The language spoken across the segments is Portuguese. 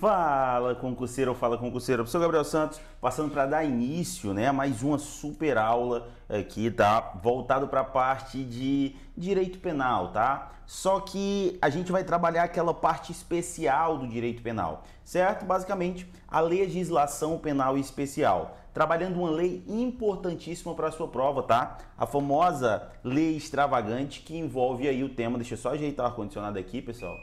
Fala concurseiro, fala concurseiro. Professor Gabriel Santos, passando para dar início, né, a mais uma super aula aqui, tá? Voltado para a parte de direito penal, tá? Só que a gente vai trabalhar aquela parte especial do direito penal, certo? Basicamente, a legislação penal especial. Trabalhando uma lei importantíssima para a sua prova, tá? A famosa lei extravagante que envolve aí o tema. Deixa eu só ajeitar o ar-condicionado aqui, pessoal.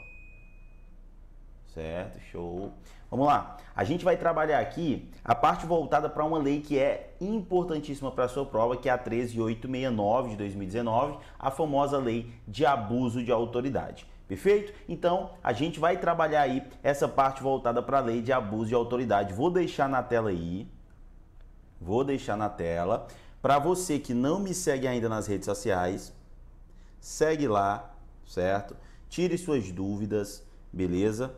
Certo, show. Vamos lá. A gente vai trabalhar aqui a parte voltada para uma lei que é importantíssima para a sua prova, que é a 13.869 de 2019, a famosa lei de abuso de autoridade. Perfeito? Então, a gente vai trabalhar aí essa parte voltada para a lei de abuso de autoridade. Vou deixar na tela aí. Vou deixar na tela. Para você que não me segue ainda nas redes sociais, segue lá, certo? Tire suas dúvidas, beleza?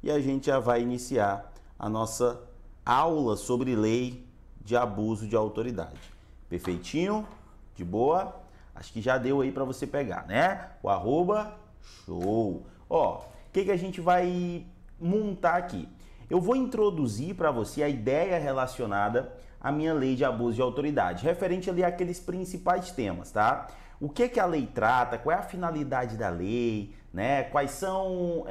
E a gente já vai iniciar a nossa aula sobre lei de abuso de autoridade. Perfeitinho? De boa? Acho que já deu aí para você pegar, né? O arroba, show! Ó, o que a gente vai montar aqui? Eu vou introduzir para você a ideia relacionada à minha lei de abuso de autoridade, referente ali àqueles principais temas, tá? O que a lei trata, qual é a finalidade da lei, né? Quais são...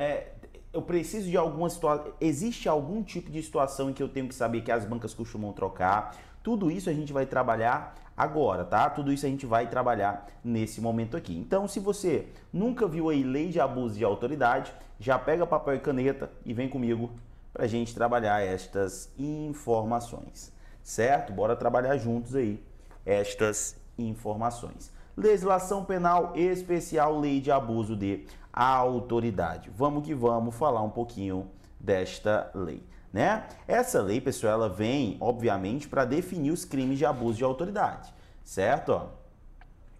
eu preciso de alguma situação, existe algum tipo de situação em que eu tenho que saber que as bancas costumam trocar. Tudo isso a gente vai trabalhar agora, tá? Tudo isso a gente vai trabalhar nesse momento aqui. Então, se você nunca viu aí lei de abuso de autoridade, já pega papel e caneta e vem comigo para a gente trabalhar estas informações, certo? Bora trabalhar juntos aí estas informações. Legislação penal especial, lei de abuso de autoridade. Vamos que vamos falar um pouquinho desta lei, né? Essa lei, pessoal, ela vem, obviamente, para definir os crimes de abuso de autoridade, certo? Ó,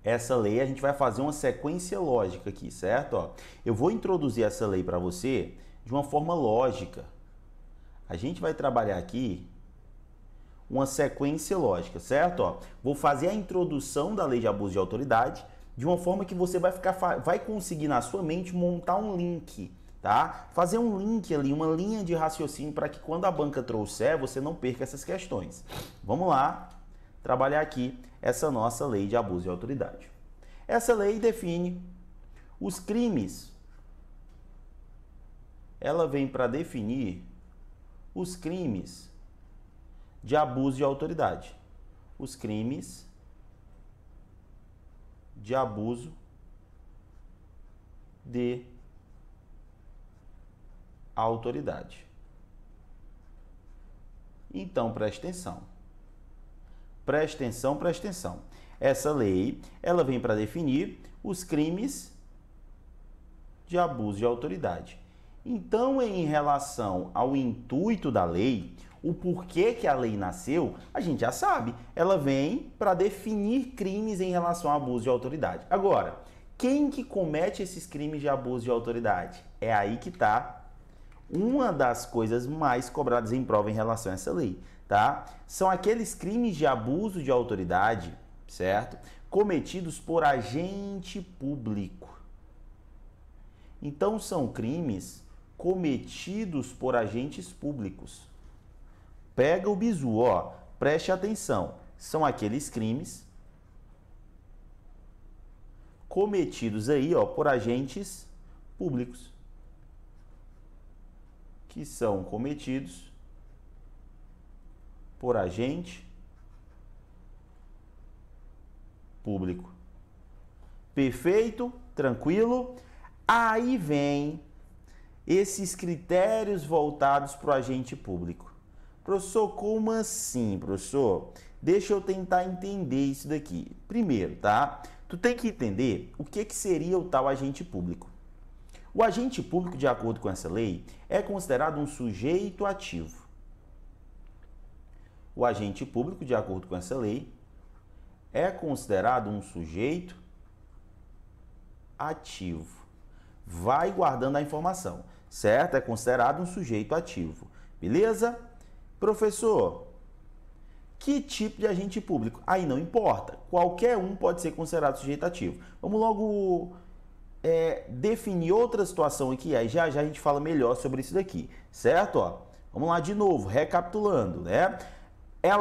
essa lei a gente vai fazer uma sequência lógica aqui, certo? Ó, eu vou introduzir essa lei para você de uma forma lógica. A gente vai trabalhar aqui uma sequência lógica, certo? Ó, vou fazer a introdução da lei de abuso de autoridade de uma forma que você vai conseguir na sua mente montar um link, tá? Fazer um link ali, uma linha de raciocínio para que quando a banca trouxer, você não perca essas questões. Vamos lá trabalhar aqui essa nossa lei de abuso de autoridade. Essa lei define os crimes. Ela vem para definir os crimes de abuso de autoridade. Os crimes de abuso de autoridade. Então, preste atenção. Preste atenção, preste atenção. Essa lei, ela vem para definir os crimes de abuso de autoridade. Então, em relação ao intuito da lei, o porquê que a lei nasceu, a gente já sabe. Ela vem para definir crimes em relação ao abuso de autoridade. Agora, quem que comete esses crimes de abuso de autoridade? É aí que está uma das coisas mais cobradas em prova em relação a essa lei, tá? São aqueles crimes de abuso de autoridade, certo? Cometidos por agente público. Então, são crimes cometidos por agentes públicos. Pega o bizu, ó, preste atenção. São aqueles crimes cometidos aí, ó, por agentes públicos. Que são cometidos por agente público. Perfeito? Tranquilo? Aí vem esses critérios voltados para o agente público. Professor, como assim, professor? Deixa eu tentar entender isso daqui. Primeiro, tá? Tu tem que entender o que seria o tal agente público. O agente público, de acordo com essa lei, é considerado um sujeito ativo. O agente público, de acordo com essa lei, é considerado um sujeito ativo. Vai guardando a informação, certo? É considerado um sujeito ativo. Beleza? Professor, que tipo de agente público? Aí não importa. Qualquer um pode ser considerado sujeito ativo. Vamos logo definir outra situação aqui, aí já a gente fala melhor sobre isso daqui, certo? Ó, vamos lá de novo, recapitulando, né?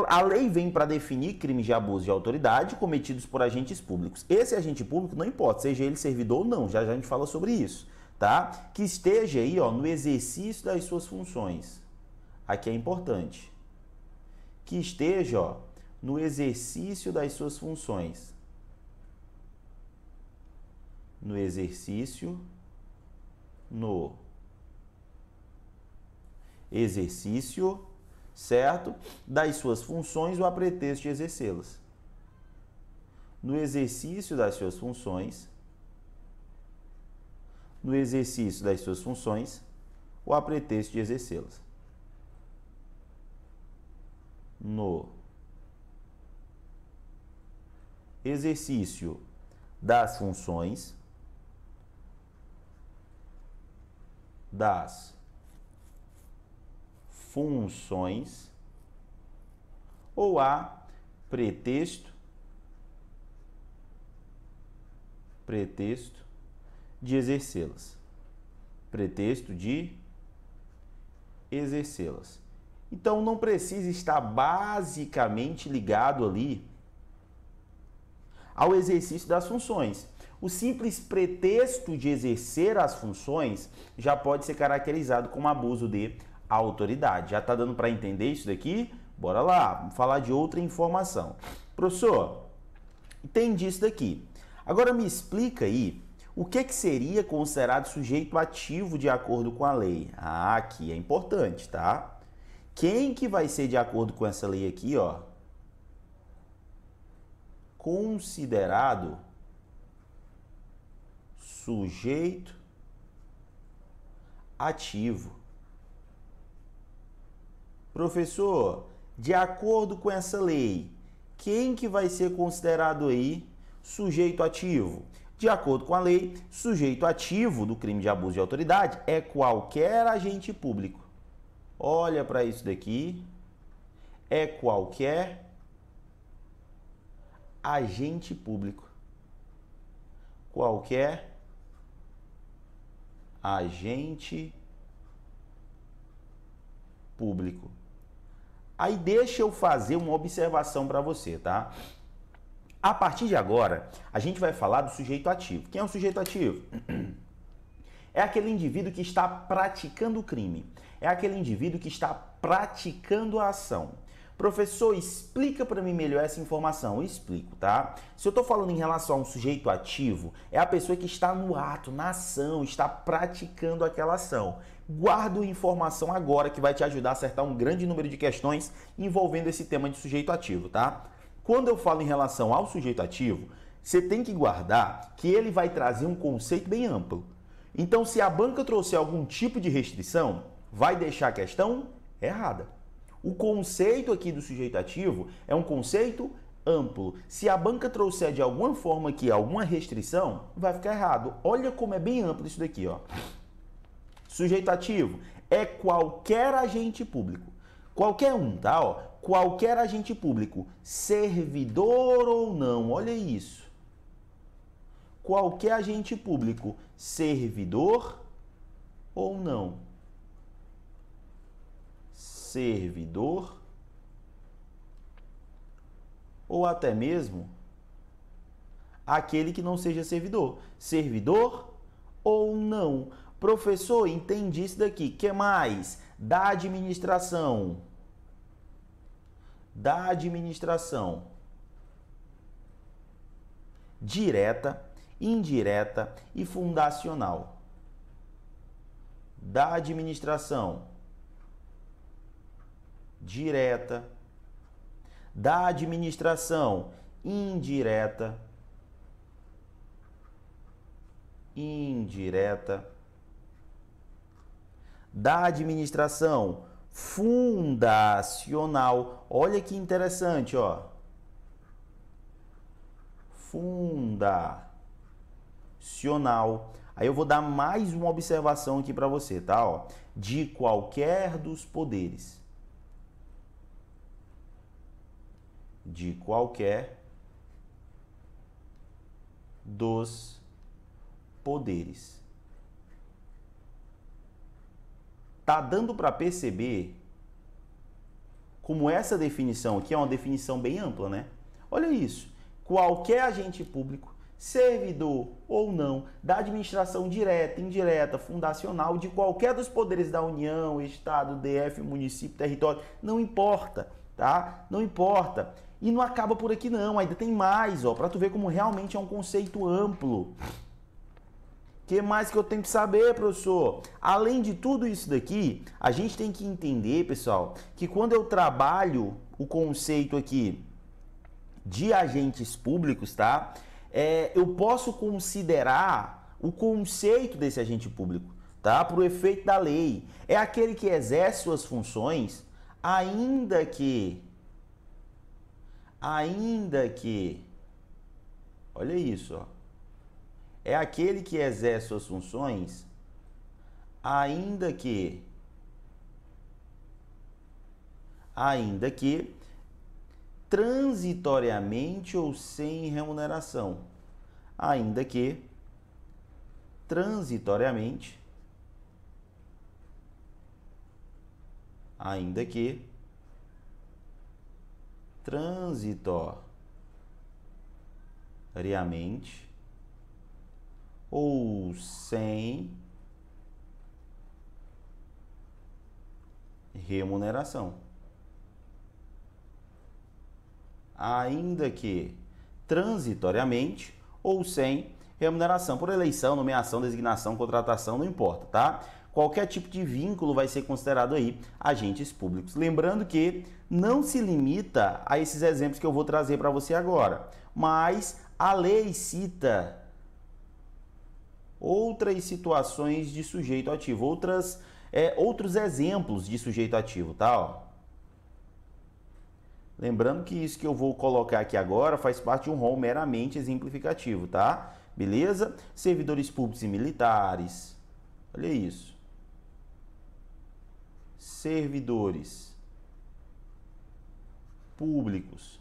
A lei vem para definir crimes de abuso de autoridade cometidos por agentes públicos. Esse agente público, não importa, seja ele servidor ou não, já a gente fala sobre isso, tá? Que esteja aí, ó, no exercício das suas funções. Aqui é importante. Que esteja, ó, no exercício das suas funções. No exercício certo? Das suas funções ou a pretexto de exercê-las. No exercício das suas funções, ou a pretexto de exercê-las. No exercício das funções, ou a pretexto de exercê-las. Então, não precisa estar basicamente ligado ali ao exercício das funções. O simples pretexto de exercer as funções já pode ser caracterizado como abuso de autoridade. Já está dando para entender isso daqui? Bora lá, vamos falar de outra informação. Professor, entendi isso daqui. Agora me explica aí o que seria considerado sujeito ativo de acordo com a lei. Ah, aqui é importante, tá? Quem que vai ser de acordo com essa lei aqui, ó? Considerado sujeito ativo. Professor, de acordo com essa lei, quem que vai ser considerado aí sujeito ativo? De acordo com a lei, sujeito ativo do crime de abuso de autoridade é qualquer agente público. Olha para isso daqui. É qualquer agente público. Qualquer agente público. Aí deixa eu fazer uma observação para você, tá? A partir de agora, a gente vai falar do sujeito ativo. Quem é o sujeito ativo? É aquele indivíduo que está praticando o crime. É aquele indivíduo que está praticando a ação. Professor, explica para mim melhor essa informação. Eu explico, tá? Se eu estou falando em relação a um sujeito ativo, é a pessoa que está no ato, na ação, está praticando aquela ação. Guarda a informação agora que vai te ajudar a acertar um grande número de questões envolvendo esse tema de sujeito ativo, tá? Quando eu falo em relação ao sujeito ativo, você tem que guardar que ele vai trazer um conceito bem amplo. Então, se a banca trouxer algum tipo de restrição, vai deixar a questão errada. O conceito aqui do sujeito ativo é um conceito amplo. Se a banca trouxer de alguma forma aqui alguma restrição, vai ficar errado. Olha como é bem amplo isso daqui, ó. Sujeito ativo é qualquer agente público. Qualquer um, tá? Ó, qualquer agente público, servidor ou não, olha isso. Qualquer agente público, servidor ou não. Servidor ou até mesmo aquele que não seja servidor. Servidor ou não. Professor, entendi isso daqui. Que mais? Da administração. Da administração. Direta, indireta e fundacional. Da administração direta, da administração indireta, da administração fundacional. Olha que interessante, ó. Fundacional. Aí eu vou dar mais uma observação aqui para você, tá? Ó, de qualquer dos poderes. De qualquer dos poderes. Tá dando para perceber como essa definição aqui é uma definição bem ampla, né? Olha isso. Qualquer agente público, servidor ou não, da administração direta, indireta, fundacional, de qualquer dos poderes da União, Estado, DF, município, território, não importa, tá? Não importa. E não acaba por aqui não, ainda tem mais, ó, para tu ver como realmente é um conceito amplo. O que mais que eu tenho que saber, professor? Além de tudo isso daqui, a gente tem que entender, pessoal, que quando eu trabalho o conceito aqui de agentes públicos, tá? Eu posso considerar o conceito desse agente público, tá? Para o efeito da lei. É aquele que exerce suas funções, ainda que, olha isso, ó. É aquele que exerce suas funções, ainda que transitoriamente ou sem remuneração. Ainda que transitoriamente, ou sem remuneração. Ainda que transitoriamente ou sem remuneração, por eleição, nomeação, designação, contratação, não importa, tá? Qualquer tipo de vínculo vai ser considerado aí agentes públicos. Lembrando que não se limita a esses exemplos que eu vou trazer para você agora, mas a lei cita outras situações de sujeito ativo, outros exemplos de sujeito ativo, tá? Ó. Lembrando que isso que eu vou colocar aqui agora faz parte de um rol meramente exemplificativo, tá? Beleza? Servidores públicos e militares. Olha isso. Servidores públicos.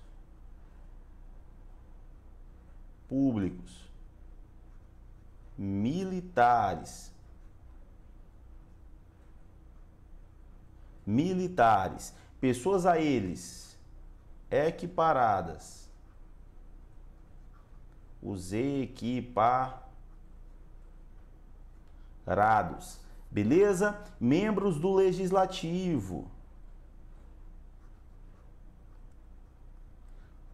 Militares. Pessoas a eles equiparadas. Os equiparados. Beleza? Membros do Legislativo.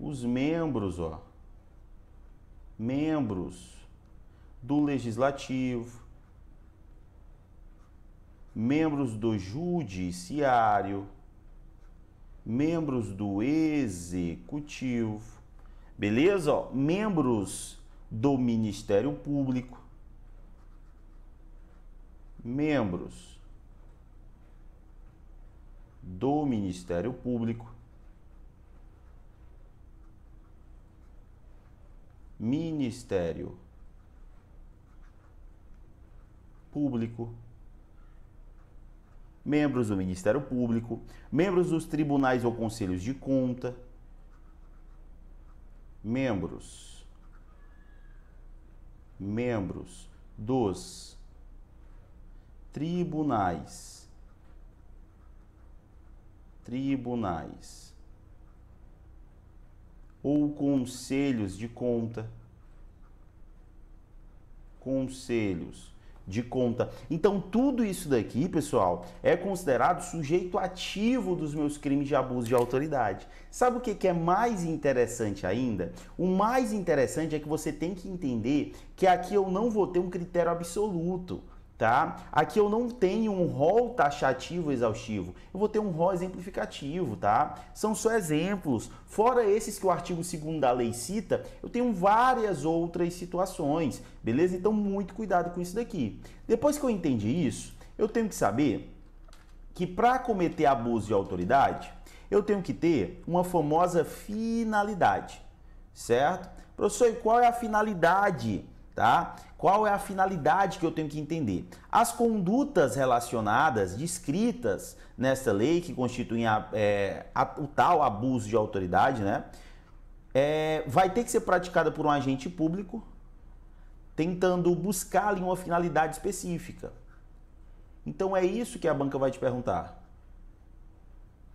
Os membros, ó. Membros do Legislativo. Membros do Judiciário. Membros do Executivo. Beleza? Ó, membros do Ministério Público. Membros do Ministério Público. Ministério Público. Membros do Ministério Público, membros dos tribunais ou conselhos de conta, membros dos tribunais, ou conselhos de conta, Então, tudo isso daqui, pessoal, é considerado sujeito ativo dos meus crimes de abuso de autoridade. Sabe o que é mais interessante ainda? O mais interessante é que você tem que entender que aqui eu não vou ter um critério absoluto, tá? Aqui eu não tenho um rol taxativo exaustivo, eu vou ter um rol exemplificativo, tá? São só exemplos. Fora esses que o artigo 2º da lei cita, eu tenho várias outras situações, beleza? Então, muito cuidado com isso daqui. Depois que eu entendi isso, eu tenho que saber que para cometer abuso de autoridade, eu tenho que ter uma famosa finalidade, certo? Professor, e qual é a finalidade? Tá? Qual é a finalidade que eu tenho que entender? As condutas relacionadas, descritas nesta lei, que constituem o tal abuso de autoridade, né? Vai ter que ser praticada por um agente público tentando buscar ali uma finalidade específica. Então é isso que a banca vai te perguntar.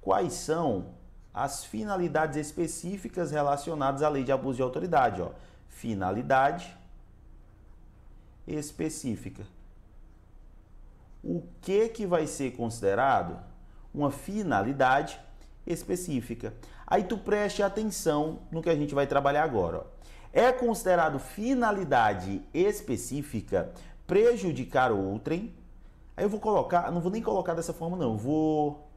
Quais são as finalidades específicas relacionadas à lei de abuso de autoridade? Ó, finalidade específica. O que vai ser considerado uma finalidade específica? Aí tu preste atenção no que a gente vai trabalhar agora. Ó. É considerado finalidade específica prejudicar outrem. Aí eu vou colocar, não vou nem colocar dessa forma não, eu vou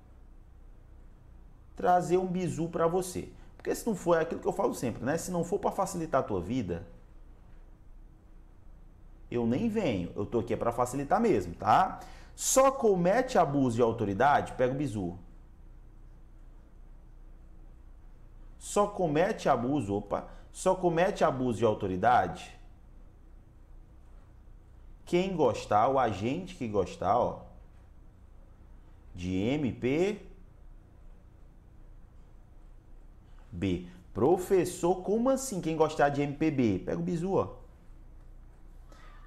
trazer um bizu para você. Porque se não for, é aquilo que eu falo sempre, né? Se não for para facilitar a tua vida, eu nem venho. Eu tô aqui para facilitar mesmo, tá? Só comete abuso de autoridade, pega o bizu. Só comete abuso de autoridade quem gostar, o agente que gostar, ó, de MPB. Professor, como assim quem gostar de MPB? Pega o bizu, ó.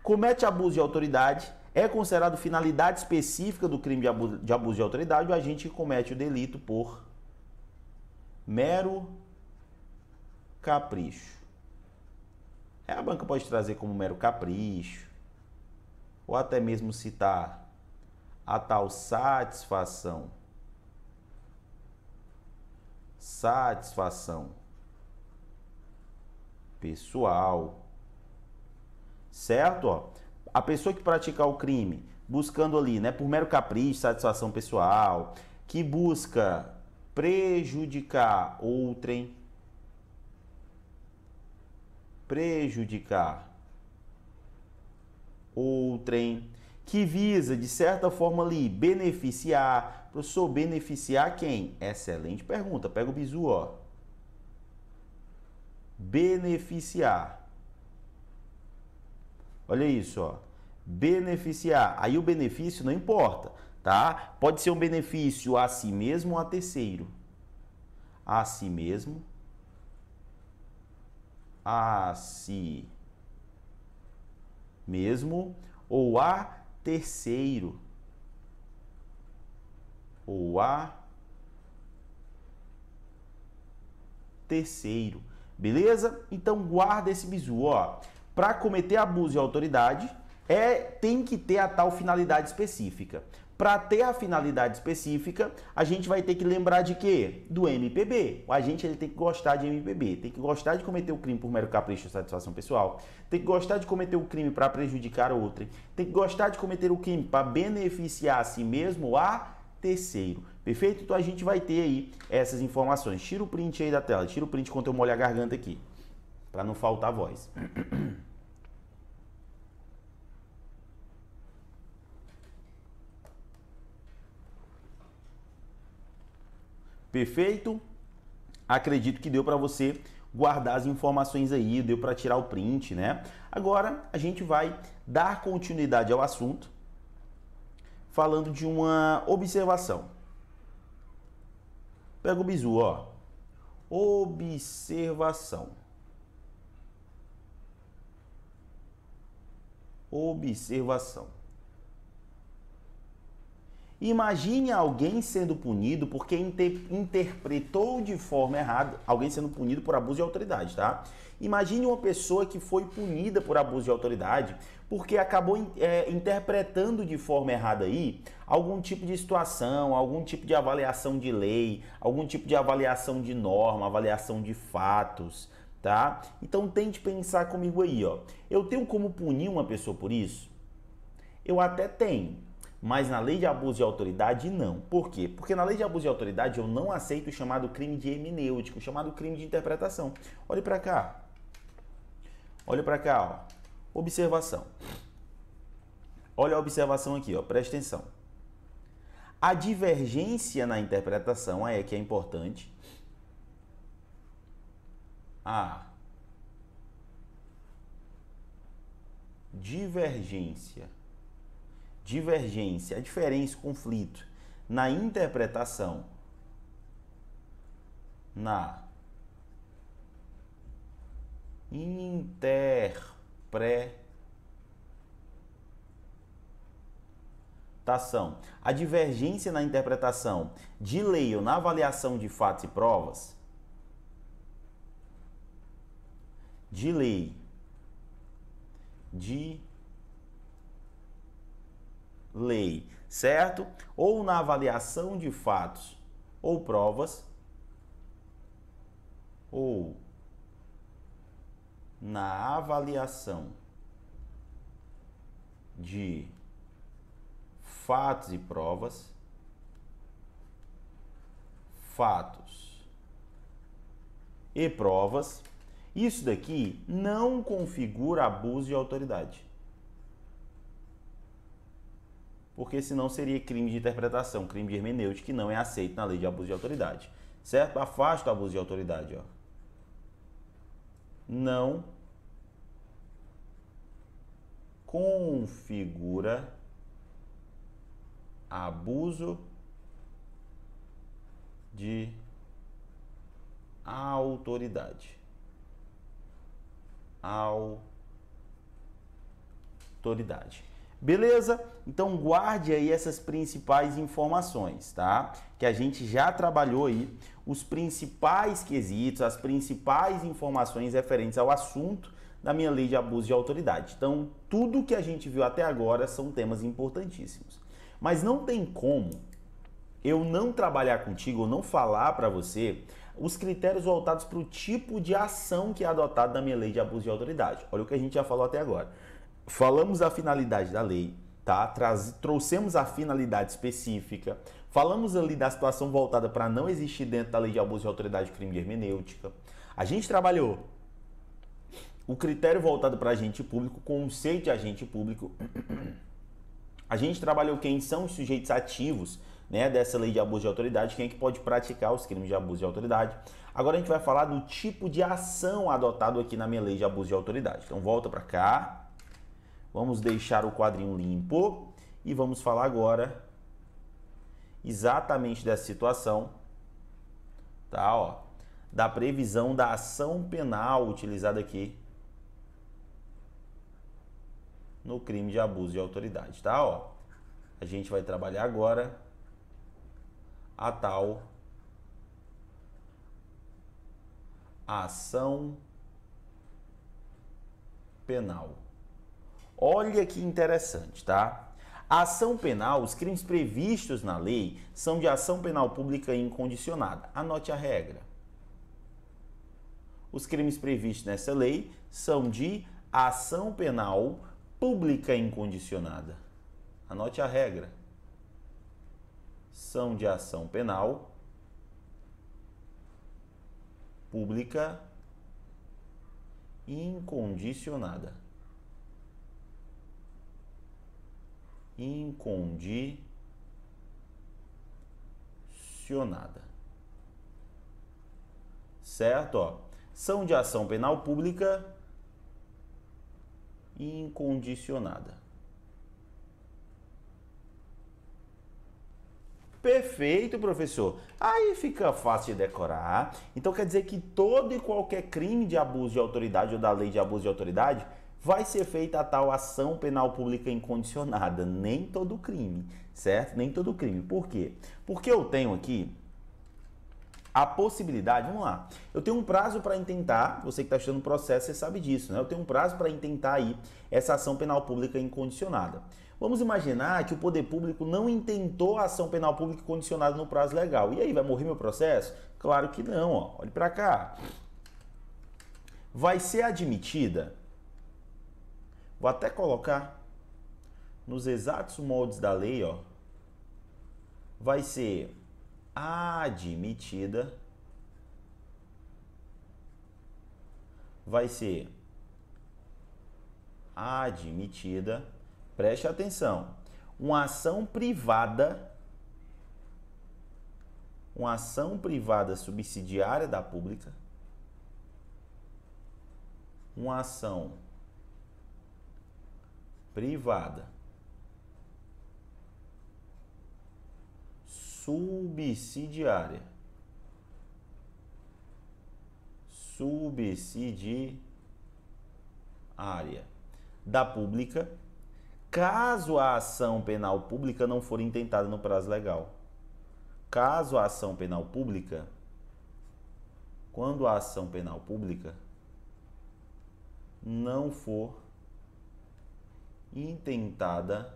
Comete abuso de autoridade, é considerado finalidade específica do crime de abuso de autoridade o agente que comete o delito por mero capricho. A banca pode trazer como mero capricho, ou até mesmo citar a tal satisfação pessoal, certo? Ó, a pessoa que praticar o crime buscando ali, né, por mero capricho, satisfação pessoal, que busca prejudicar outrem, que visa, de certa forma ali, beneficiar. Professor, beneficiar quem? Excelente pergunta. Pega o bizu, ó. Beneficiar. Olha isso, ó. Beneficiar. Aí o benefício não importa, tá? Pode ser um benefício a si mesmo ou a terceiro. A si mesmo. A si mesmo ou a terceiro. Ou a terceiro. Beleza? Então guarda esse bizu, ó. Para cometer abuso de autoridade, tem que ter a tal finalidade específica. Para ter a finalidade específica, a gente vai ter que lembrar de quê? Do MPB. O agente ele tem que gostar de MPB, tem que gostar de cometer o crime por mero capricho ou satisfação pessoal, tem que gostar de cometer o crime para prejudicar outro, tem que gostar de cometer o crime para beneficiar a si mesmo ou a terceiro. Perfeito? Então a gente vai ter aí essas informações. Tira o print aí da tela, tira o print enquanto eu molho a garganta aqui, para não faltar voz. Perfeito? Acredito que deu para você guardar as informações aí, deu para tirar o print, né? Agora a gente vai dar continuidade ao assunto, falando de uma observação. Pega o bizu, ó. Observação. Imagine alguém sendo punido porque interpretou de forma errada, alguém sendo punido por abuso de autoridade, tá? Imagine uma pessoa que foi punida por abuso de autoridade porque acabou interpretando de forma errada aí algum tipo de situação, algum tipo de avaliação de lei, algum tipo de avaliação de norma, avaliação de fatos, tá? Então tente pensar comigo aí, ó. Eu tenho como punir uma pessoa por isso? Eu até tenho. Mas na lei de abuso de autoridade, não. Por quê? Porque na lei de abuso de autoridade eu não aceito o chamado crime de hermenêutica, o chamado crime de interpretação. Olhe para cá. Olha para cá, ó. Observação. Olha a observação aqui, ó. Presta atenção. A divergência na interpretação é que é importante. A divergência, a diferença, conflito na interpretação, a divergência na interpretação de lei ou na avaliação de fatos e provas, de lei, certo? Ou na avaliação de fatos ou provas, ou na avaliação de fatos e provas, fatos e provas, isso daqui não configura abuso de autoridade. Porque senão seria crime de interpretação, crime de hermenêutica, que não é aceito na lei de abuso de autoridade. Certo? Afasta o abuso de autoridade, ó. Não configura abuso de autoridade. Beleza? Então guarde aí essas principais informações, tá? Que a gente já trabalhou aí os principais quesitos, as principais informações referentes ao assunto da minha lei de abuso de autoridade. Então, tudo que a gente viu até agora são temas importantíssimos. Mas não tem como eu não trabalhar contigo ou não falar para você os critérios voltados para o tipo de ação que é adotado na minha lei de abuso de autoridade. Olha o que a gente já falou até agora. Falamos a finalidade da lei, tá? Trouxemos a finalidade específica, falamos ali da situação voltada para não existir dentro da lei de abuso de autoridade crime de hermenêutica. A gente trabalhou o critério voltado para agente público, conceito de agente público. A gente trabalhou quem são os sujeitos ativos, né, dessa lei de abuso de autoridade, quem é que pode praticar os crimes de abuso de autoridade. Agora a gente vai falar do tipo de ação adotado aqui na minha lei de abuso de autoridade. Então volta para cá. Vamos deixar o quadrinho limpo e vamos falar agora exatamente dessa situação, tá? Ó, da previsão da ação penal utilizada aqui no crime de abuso de autoridade, tá? Ó, a gente vai trabalhar agora a tal ação penal. Olha que interessante, tá? A ação penal, os crimes previstos na lei são de ação penal pública incondicionada. Anote a regra. Os crimes previstos nessa lei são de ação penal pública incondicionada. Anote a regra. São de ação penal pública incondicionada. Certo? Ó, são de ação penal pública incondicionada. Perfeito, professor. Aí fica fácil de decorar. Então quer dizer que todo e qualquer crime de abuso de autoridade ou da lei de abuso de autoridade vai ser feita a tal ação penal pública incondicionada. Nem todo crime, certo? Nem todo crime. Por quê? Porque eu tenho aqui a possibilidade, vamos lá, eu tenho um prazo para intentar, você que está estudando o processo, você sabe disso, né? Eu tenho um prazo para intentar aí essa ação penal pública incondicionada. Vamos imaginar que o poder público não intentou a ação penal pública incondicionada no prazo legal. E aí, vai morrer meu processo? Claro que não, ó. Olhe para cá. Vai ser admitida, vou até colocar nos exatos moldes da lei, ó. Vai ser admitida, preste atenção, uma ação privada subsidiária da pública, uma ação privada subsidiária da pública caso a ação penal pública não for intentada no prazo legal. Caso a ação penal pública, quando a ação penal pública não for intentada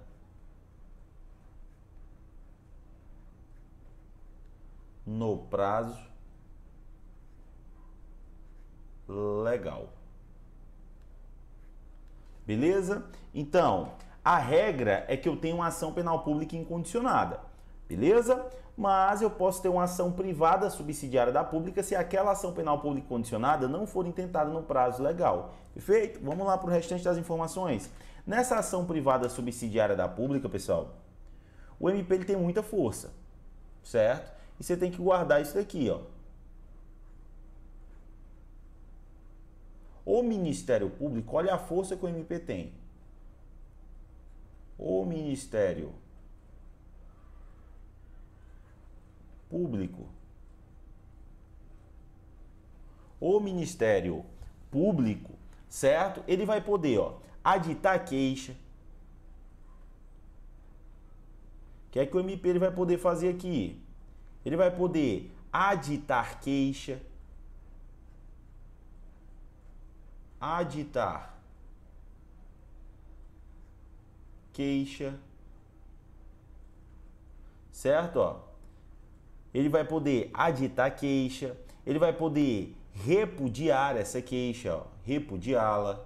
no prazo legal. Beleza? Então, a regra é que eu tenho uma ação penal pública incondicionada. Beleza? Mas eu posso ter uma ação privada subsidiária da pública se aquela ação penal pública condicionada não for intentada no prazo legal. Perfeito? Vamos lá para o restante das informações. Nessa ação privada subsidiária da pública, pessoal, o MP ele tem muita força, certo? E você tem que guardar isso daqui, ó. O Ministério Público, olha a força que o MP tem. O Ministério Público. O Ministério Público, certo? Ele vai poder, ó, aditar queixa. O que é que o MP ele vai poder fazer aqui? Ele vai poder aditar queixa. Aditar queixa, certo? Ó, ele vai poder aditar queixa, ele vai poder repudiar essa queixa, ó, repudiá-la,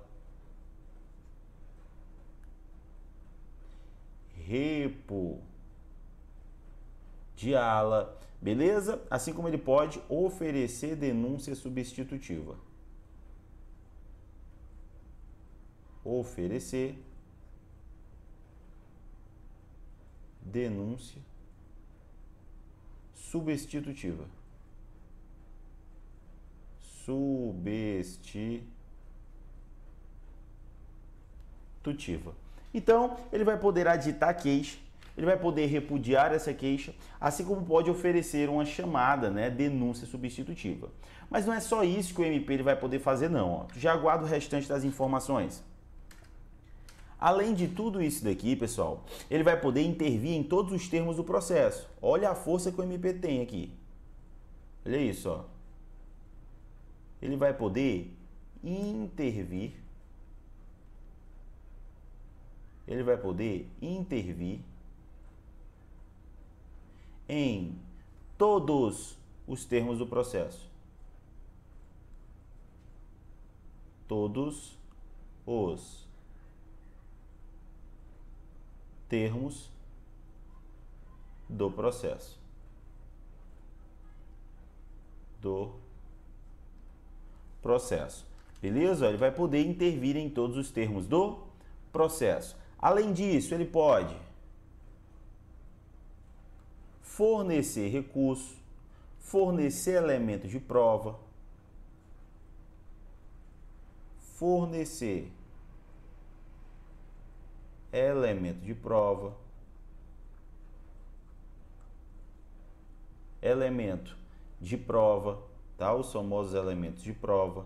beleza? Assim como ele pode oferecer denúncia substitutiva. Oferecer denúncia substitutiva. Então, ele vai poder aditar queixa, ele vai poder repudiar essa queixa, assim como pode oferecer uma chamada, né, denúncia substitutiva. Mas não é só isso que o MP ele vai poder fazer, não. Ó. Já aguardo o restante das informações. Além de tudo isso daqui, pessoal, ele vai poder intervir em todos os termos do processo. Olha a força que o MP tem aqui. Olha isso, ó. Ele vai poder intervir. Ele vai poder intervir em todos os termos do processo. Todos os termos do processo. Beleza? Ele vai poder intervir em todos os termos do processo. Além disso, ele pode fornecer recurso, fornecer elementos de prova, fornecer elemento de prova, tá? Os famosos elementos de prova.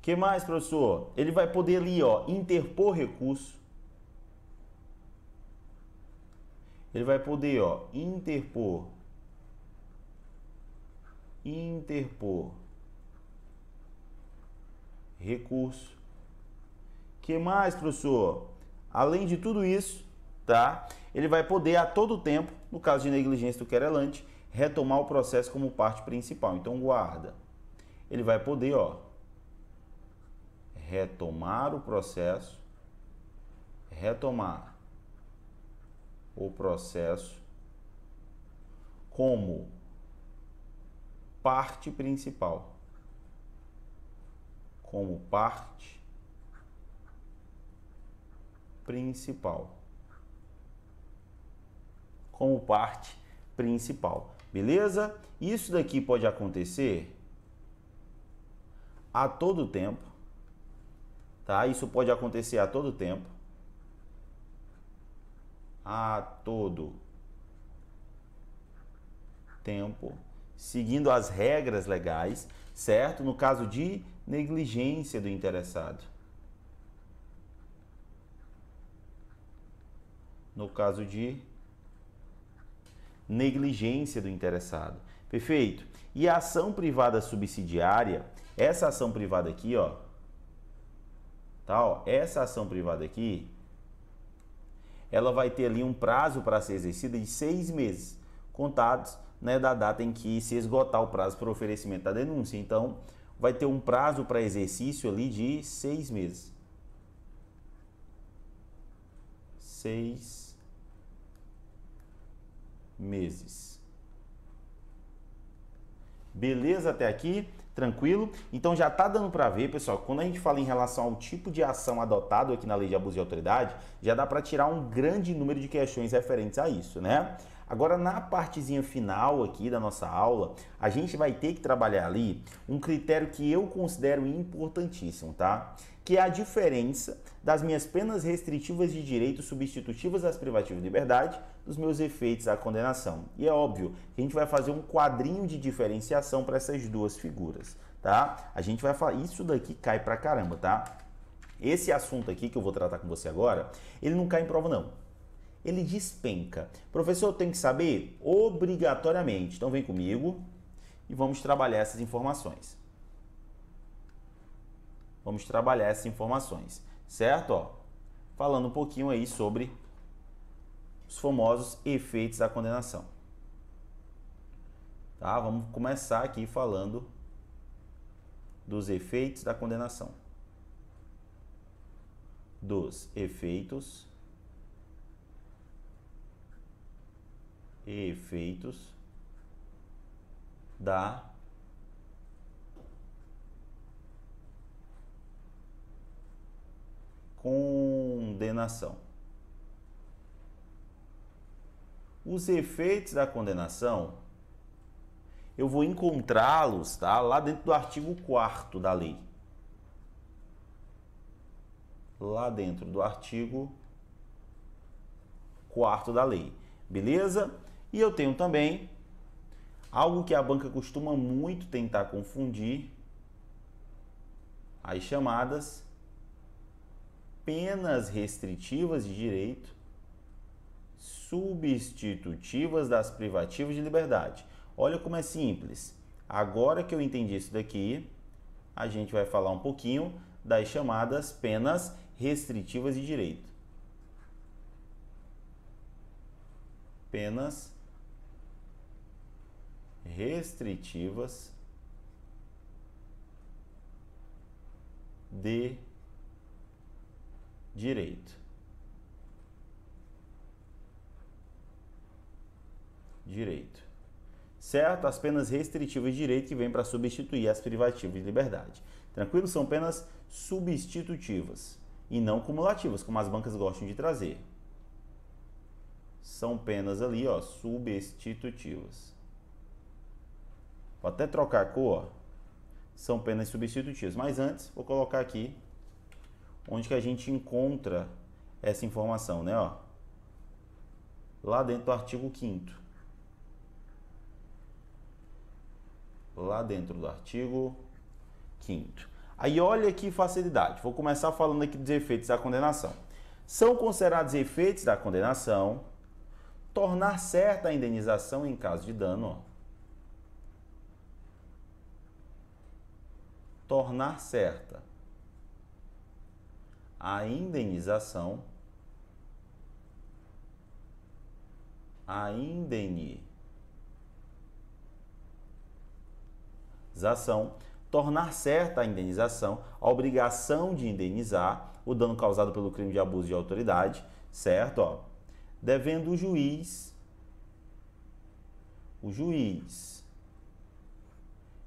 Que mais, professor? Ele vai poder ali, ó, interpor recurso. Ele vai poder, ó, interpor recurso. Que mais, professor? Além de tudo isso, tá? Ele vai poder a todo tempo, no caso de negligência do querelante, retomar o processo como parte principal. Então guarda. Ele vai poder, ó, retomar o processo como parte principal. Como parte principal. Beleza? Isso daqui pode acontecer a todo tempo, tá? Isso pode acontecer a todo tempo. Seguindo as regras legais, certo? No caso de negligência do interessado. No caso de negligência do interessado. Perfeito? E a ação privada subsidiária, essa ação privada aqui, ó, tá, ó, essa ação privada aqui, ela vai ter ali um prazo para ser exercida de 6 meses, contados, né, da data em que se esgotar o prazo para oferecimento da denúncia. Então, vai ter um prazo para exercício ali de 6 meses. 6 meses. Beleza até aqui? Tranquilo? Então já está dando para ver, pessoal, quando a gente fala em relação ao tipo de ação adotado aqui na Lei de Abuso de Autoridade, já dá para tirar um grande número de questões referentes a isso, né? Agora, na partezinha final aqui da nossa aula, a gente vai ter que trabalhar ali um critério que eu considero importantíssimo, tá? Que é a diferença das minhas penas restritivas de direito substitutivas às privativas de liberdade dos meus efeitos à condenação. E é óbvio que a gente vai fazer um quadrinho de diferenciação para essas duas figuras, tá? A gente vai falar, isso daqui cai pra caramba, tá? Esse assunto aqui que eu vou tratar com você agora, ele não cai em prova não. Ele despenca. Professor, eu tenho que saber? Obrigatoriamente. Então vem comigo e vamos trabalhar essas informações. Vamos trabalhar essas informações, certo? Ó, falando um pouquinho aí sobre os famosos efeitos da condenação. Tá? Vamos começar aqui falando dos efeitos da condenação. Dos efeitos da condenação. Os efeitos da condenação, eu vou encontrá-los, tá, lá dentro do artigo 4º da lei. Lá dentro do artigo 4º da lei. Beleza? E eu tenho também algo que a banca costuma muito tentar confundir, as chamadas penas restritivas de direito substitutivas das privativas de liberdade. Olha como é simples. Agora que eu entendi isso daqui, a gente vai falar um pouquinho das chamadas penas restritivas de direito. Penas restritivas de direito. Certo? As penas restritivas de direito que vêm para substituir as privativas de liberdade. Tranquilo? São penas substitutivas e não cumulativas, como as bancas gostam de trazer. São penas ali, ó, substitutivas. Vou até trocar a cor, ó. São penas substitutivas. Mas antes, vou colocar aqui onde que a gente encontra essa informação, né, ó? Lá dentro do artigo 5º. Lá dentro do artigo 5º. Aí olha que facilidade. Vou começar falando aqui dos efeitos da condenação. São considerados efeitos da condenação tornar certa a indenização em caso de dano, ó. Tornar certa a indenização, tornar certa a indenização, a obrigação de indenizar o dano causado pelo crime de abuso de autoridade, certo? Ó, devendo o juiz,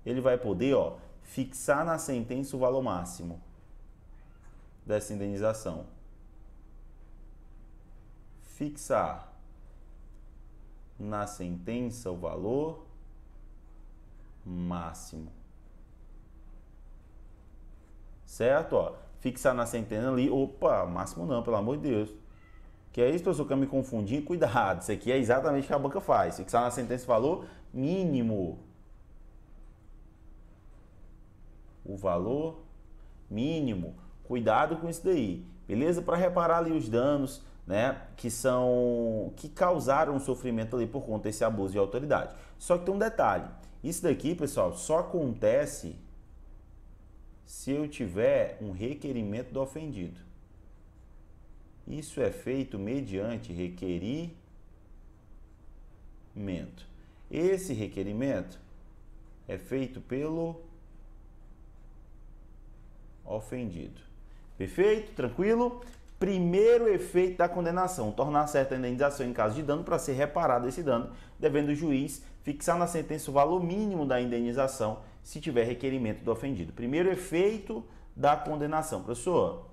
ele vai poder, ó, fixar na sentença o valor máximo dessa indenização. Fixar na sentença o valor máximo. Certo? Ó, fixar na sentença ali, opa, máximo não, pelo amor de Deus. Que é isso, professor, que eu me confundi? Cuidado, isso aqui é exatamente o que a banca faz. Fixar na sentença o valor mínimo. o valor mínimo. Cuidado com isso daí, beleza? Para reparar ali os danos, né, que causaram sofrimento ali por conta desse abuso de autoridade. Só que tem um detalhe. Isso daqui, pessoal, só acontece se eu tiver um requerimento do ofendido. Isso é feito mediante requerimento. Esse requerimento é feito pelo ofendido. Perfeito? Tranquilo? Primeiro efeito da condenação: tornar certa a indenização em caso de dano para ser reparado esse dano, devendo o juiz fixar na sentença o valor mínimo da indenização se tiver requerimento do ofendido. Primeiro efeito da condenação. Professor,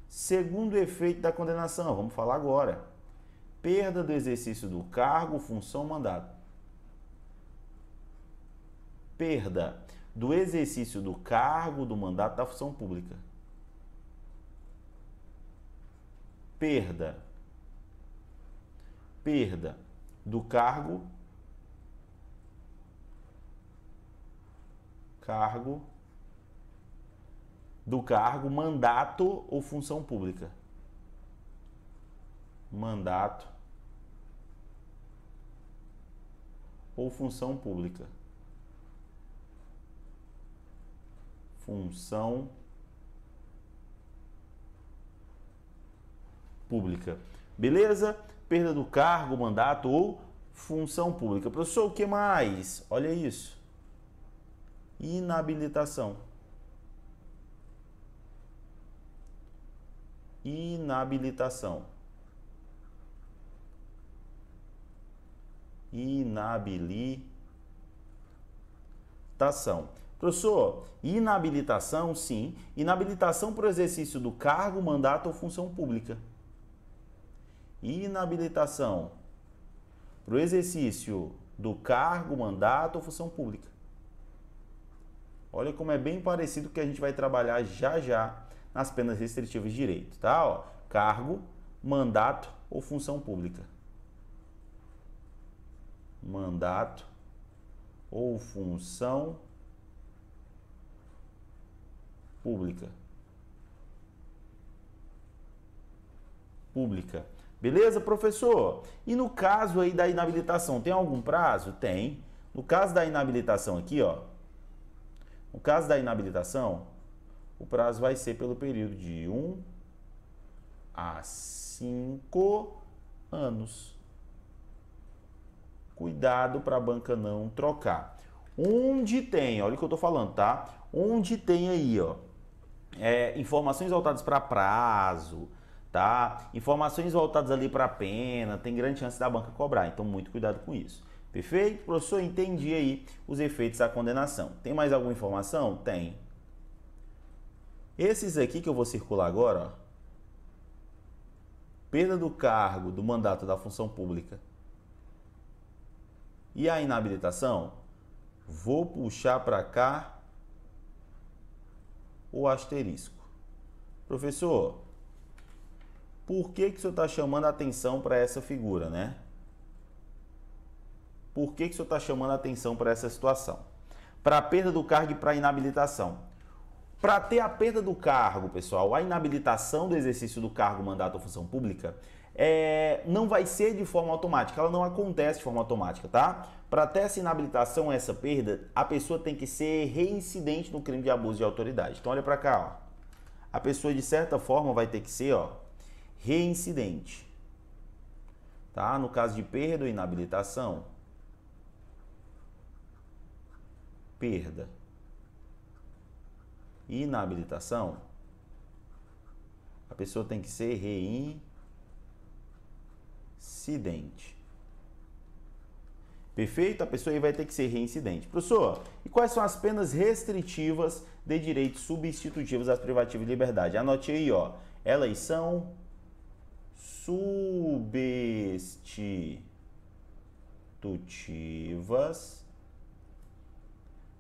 segundo efeito da condenação, vamos falar agora. Perda do exercício do cargo, função, mandato. Perda do exercício do cargo, do mandato, da função pública. Perda do cargo, mandato ou função pública. Mandato ou função pública. Função pública. Beleza? Perda do cargo, mandato ou função pública. Professor, o que mais? Olha isso. Inabilitação. Inabilitação. Inabilitação. Professor, inabilitação, sim. Inabilitação para o exercício do cargo, mandato ou função pública. Inabilitação para o exercício do cargo, mandato ou função pública. Olha como é bem parecido com o que a gente vai trabalhar já já nas penas restritivas de direito, tá? Ó, cargo, mandato ou função pública. Mandato ou função pública. Beleza, professor? E no caso aí da inabilitação, tem algum prazo? Tem. No caso da inabilitação aqui, ó. No caso da inabilitação, o prazo vai ser pelo período de 1 a 5 anos. Cuidado para a banca não trocar. Onde tem, olha o que eu tô falando, tá? Onde tem aí, ó, informações voltadas para prazo, tá? Informações voltadas ali para pena, tem grande chance da banca cobrar, então muito cuidado com isso. Perfeito? Professor, entendi aí os efeitos da condenação. Tem mais alguma informação? Tem. Esses aqui que eu vou circular agora, ó, perda do cargo, do mandato, da função pública e a inabilitação, vou puxar para cá o asterisco. Professor, por que o senhor está chamando a atenção para essa figura, né? Por que o senhor está chamando a atenção para essa situação? Para a perda do cargo e para a inabilitação. Para ter a perda do cargo, pessoal, a inabilitação do exercício do cargo, mandato ou função pública, não vai ser de forma automática, ela não acontece de forma automática, tá? Para ter essa inabilitação, essa perda, a pessoa tem que ser reincidente no crime de abuso de autoridade. Então olha para cá, ó. A pessoa de certa forma vai ter que ser, ó, reincidente, tá? No caso de perda ou inabilitação, perda, inabilitação, a pessoa tem que ser reincidente. Perfeito? A pessoa aí vai ter que ser reincidente. Professor, e quais são as penas restritivas de direitos substitutivos às privativas de liberdade? Anote aí, ó. Elas são substitutivas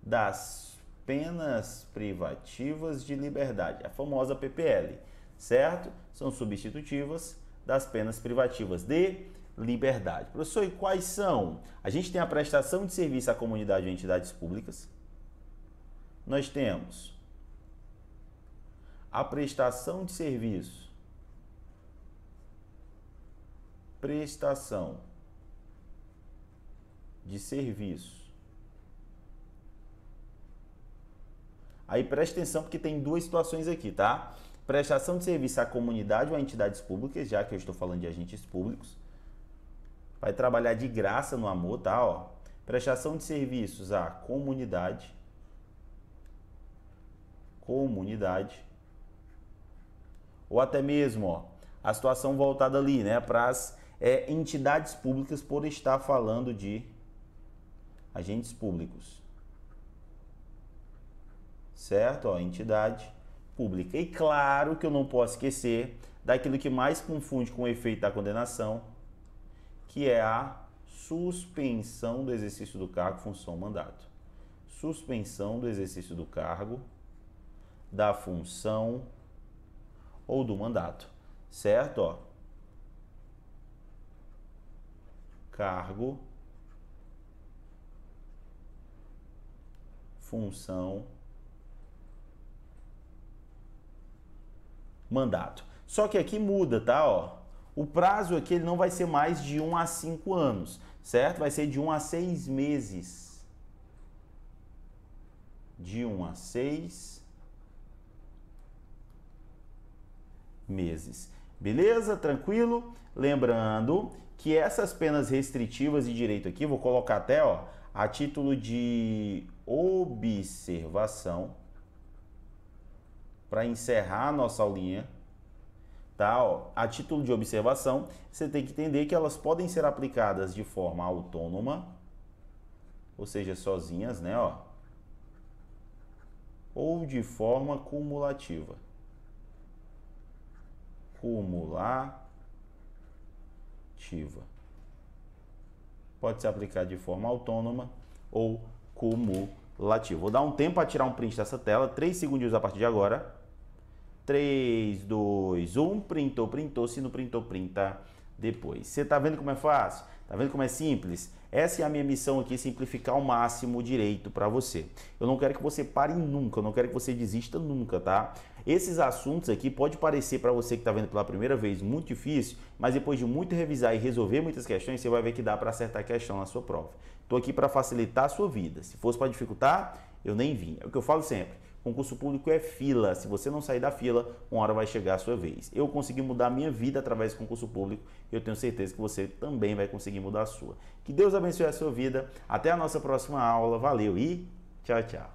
das penas privativas de liberdade, a famosa PPL, certo? São substitutivas das penas privativas de liberdade. Professor, e quais são? A gente tem a prestação de serviço à comunidade e entidades públicas. Nós temos a prestação de serviço. Prestação de serviço. Aí preste atenção porque tem duas situações aqui, tá? Prestação de serviço à comunidade ou a entidades públicas, já que eu estou falando de agentes públicos. Vai trabalhar de graça no amor, tá? Ó. Prestação de serviços à comunidade. Comunidade. Ou até mesmo, ó, a situação voltada ali, né, para as entidades públicas por estar falando de agentes públicos. Certo? Ó, entidade pública. E claro que eu não posso esquecer daquilo que mais confunde com o efeito da condenação, que é a suspensão do exercício do cargo, função, mandato. Suspensão do exercício do cargo, da função ou do mandato. Certo? Ó. Cargo, função, mandato. Só que aqui muda, tá? Ó. O prazo aqui ele não vai ser mais de 1 a 5 anos, certo? Vai ser de 1 a 6 meses. De 1 a 6 meses. Beleza? Tranquilo? Lembrando que essas penas restritivas de direito aqui, vou colocar até, ó, a título de observação, para encerrar a nossa aulinha, tá? Ó, a título de observação, você tem que entender que elas podem ser aplicadas de forma autônoma, ou seja, sozinhas, né? Ó, ou de forma cumulativa. Cumulativa. Pode se aplicar de forma autônoma ou cumulativa. Vou dar um tempo para tirar um print dessa tela, 3 segundos a partir de agora. 3, 2, 1, printou, printou, se não printou, printa depois. Você tá vendo como é fácil? Tá vendo como é simples? Essa é a minha missão aqui, simplificar ao máximo o direito para você. Eu não quero que você pare nunca, eu não quero que você desista nunca, tá? Esses assuntos aqui pode parecer para você que está vendo pela primeira vez muito difícil, mas depois de muito revisar e resolver muitas questões, você vai ver que dá para acertar a questão na sua prova. Estou aqui para facilitar a sua vida. Se fosse para dificultar, eu nem vim. É o que eu falo sempre. Concurso público é fila. Se você não sair da fila, uma hora vai chegar a sua vez. Eu consegui mudar a minha vida através do concurso público e eu tenho certeza que você também vai conseguir mudar a sua. Que Deus abençoe a sua vida. Até a nossa próxima aula. Valeu e tchau, tchau.